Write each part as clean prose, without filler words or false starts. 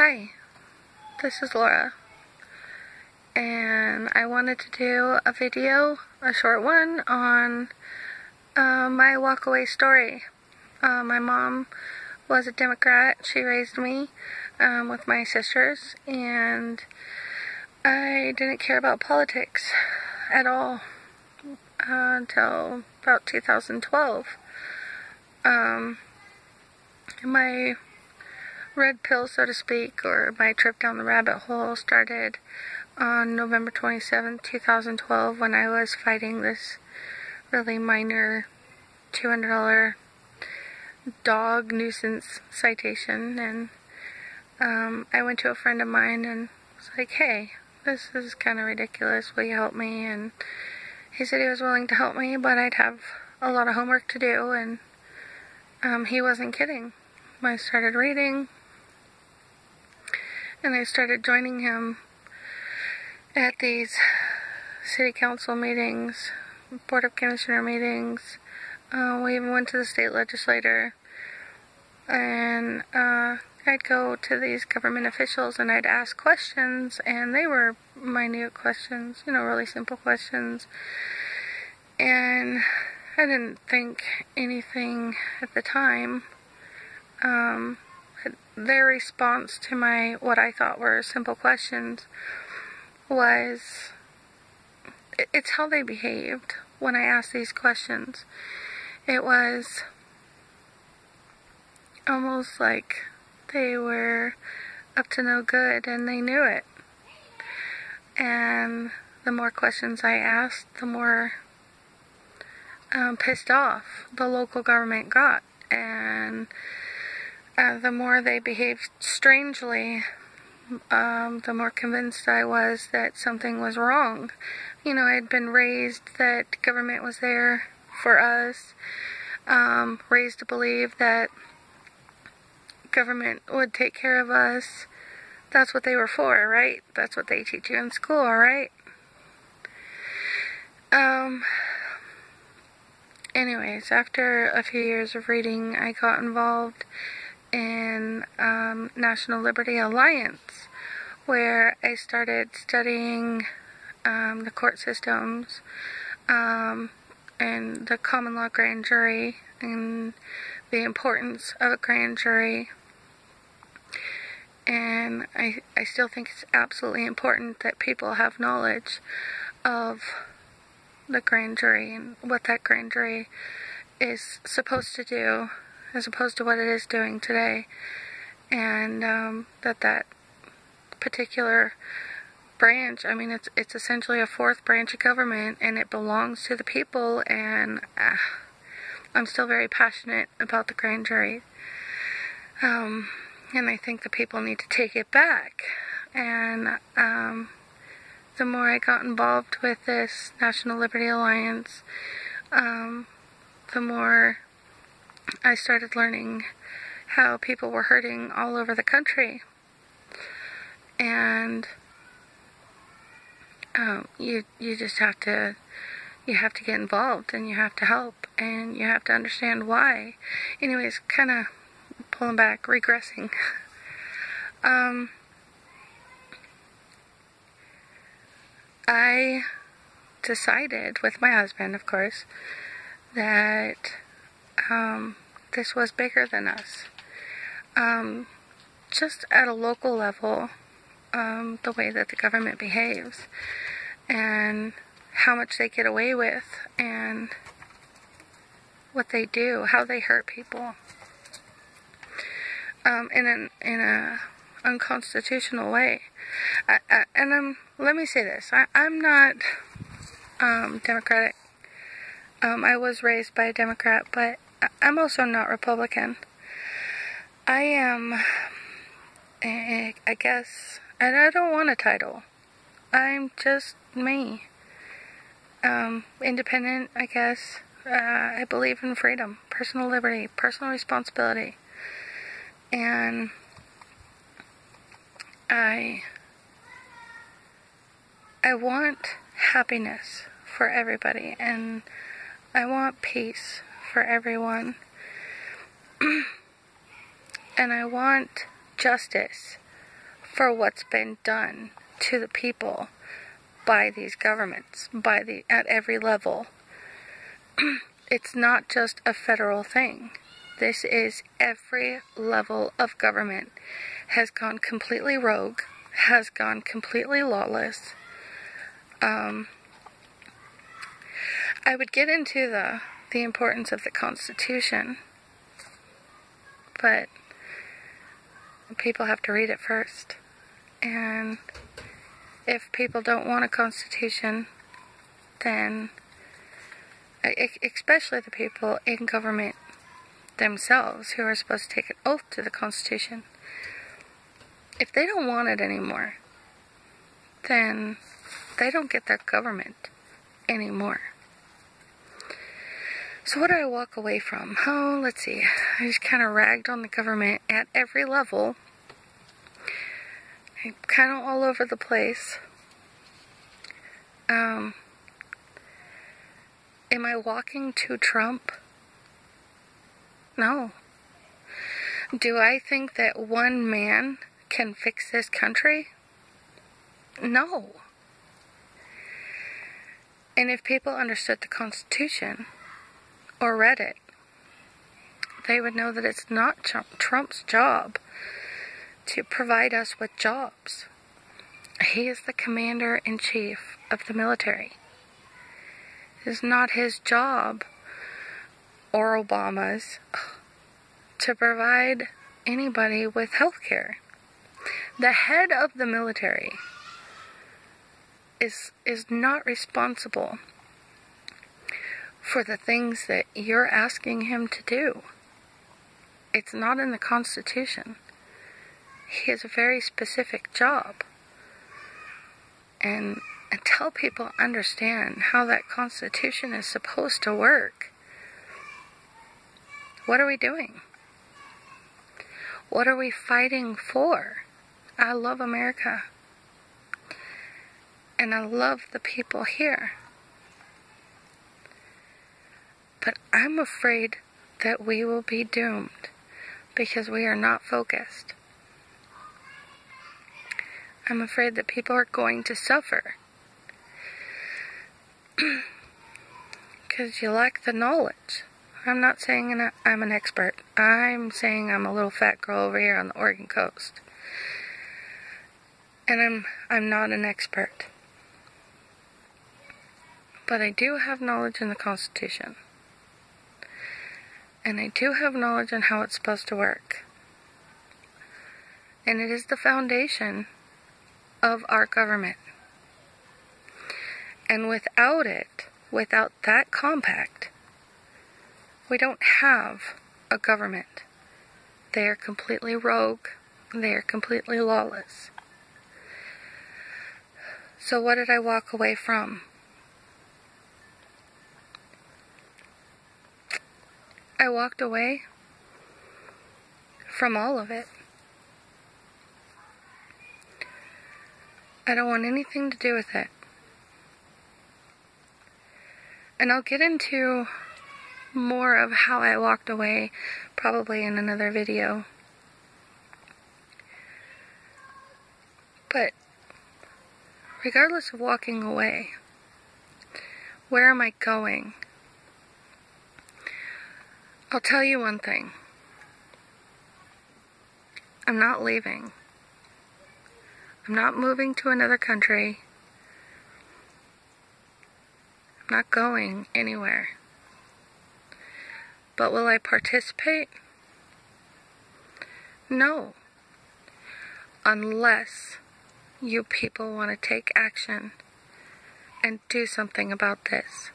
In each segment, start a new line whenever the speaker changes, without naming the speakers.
Hi, this is Laura, and I wanted to do a video, a short one, on my walkaway story. My mom was a Democrat. She raised me with my sisters, and I didn't care about politics at all until about 2012. My red pill, so to speak, or my trip down the rabbit hole started on November 27th, 2012, when I was fighting this really minor $200 dog nuisance citation, and I went to a friend of mine and was like, hey, this is kind of ridiculous, will you help me? And he said he was willing to help me, but I'd have a lot of homework to do, and he wasn't kidding. I started reading, and I started joining him at these city council meetings, board of commissioner meetings. We even went to the state legislature, and I'd go to these government officials and I'd ask questions, and they were minute questions, really simple questions. And I didn't think anything at the time. Their response to what I thought were simple questions was, it's how they behaved when I asked these questions. It was almost like they were up to no good and they knew it. And the more questions I asked, the more pissed off the local government got. And the more they behaved strangely, the more convinced I was that something was wrong. I had been raised that government was there for us, raised to believe that government would take care of us. That's what they were for, right? That's what they teach you in school, right? Anyways, after a few years of reading, I got involved in National Liberty Alliance, where I started studying the court systems and the common law grand jury and the importance of a grand jury. And I still think it's absolutely important that people have knowledge of the grand jury and what that grand jury is supposed to do, as opposed to what it is doing today, and that particular branch, it's essentially a fourth branch of government, and it belongs to the people, and I'm still very passionate about the grand jury, and I think the people need to take it back. And the more I got involved with this National Liberty Alliance, the more I started learning how people were hurting all over the country. And you just have to get involved, and you have to help, and you have to understand why. Anyways, kind of pulling back, regressing. I decided, with my husband, of course, that this was bigger than us. Just at a local level, the way that the government behaves, and how much they get away with, and what they do, how they hurt people, in a unconstitutional way. Let me say this, I'm not Democratic. I was raised by a Democrat, but I'm also not Republican. I am, I guess, and I don't want a title. I'm just me. Independent, I guess. I believe in freedom, personal liberty, personal responsibility. And I want happiness for everybody, and I want peace for everyone. And I want justice for what's been done to the people by these governments, at every level. It's not just a federal thing. This is every level of government has gone completely rogue, has gone completely lawless. I would get into the importance of the Constitution, but people have to read it first. And if people don't want a Constitution, then, especially the people in government themselves who are supposed to take an oath to the Constitution, if they don't want it anymore, then they don't get their government anymore. So what do I walk away from? Oh, let's see. I just kind of ragged on the government at every level. I'm kind of all over the place. Am I walking to Trump? No. Do I think that one man can fix this country? No. And if people understood the Constitution, or read it, they would know that it's not Trump's job to provide us with jobs. He is the commander-in-chief of the military. It is not his job, or Obama's, to provide anybody with health care. The head of the military is not responsible for the things that you're asking him to do. It's not in the Constitution. He has a very specific job. And until people understand how that Constitution is supposed to work, what are we doing? What are we fighting for? I love America. And I love the people here. But I'm afraid that we will be doomed because we are not focused. I'm afraid that people are going to suffer because you lack the knowledge. I'm not saying I'm an expert. I'm saying I'm a little fat girl over here on the Oregon coast. And I'm not an expert. But I do have knowledge in the Constitution. And I do have knowledge on how it's supposed to work. And it is the foundation of our government. And without it, without that compact, we don't have a government. They are completely rogue. They are completely lawless. So what did I walk away from? I walked away from all of it. I don't want anything to do with it. And I'll get into more of how I walked away probably in another video. But regardless of walking away, where am I going? I'll tell you one thing. I'm not leaving. I'm not moving to another country. I'm not going anywhere. But will I participate? No. Unless you people want to take action and do something about this.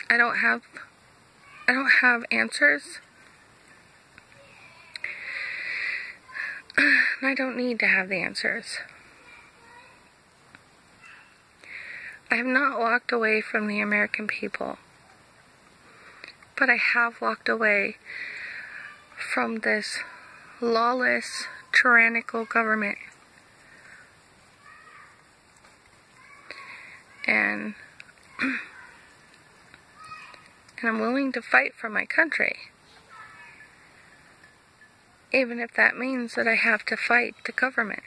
I don't have answers. And I don't need to have the answers. I have not walked away from the American people. But I have walked away from this lawless, tyrannical government. And I'm willing to fight for my country. even if that means that I have to fight the government.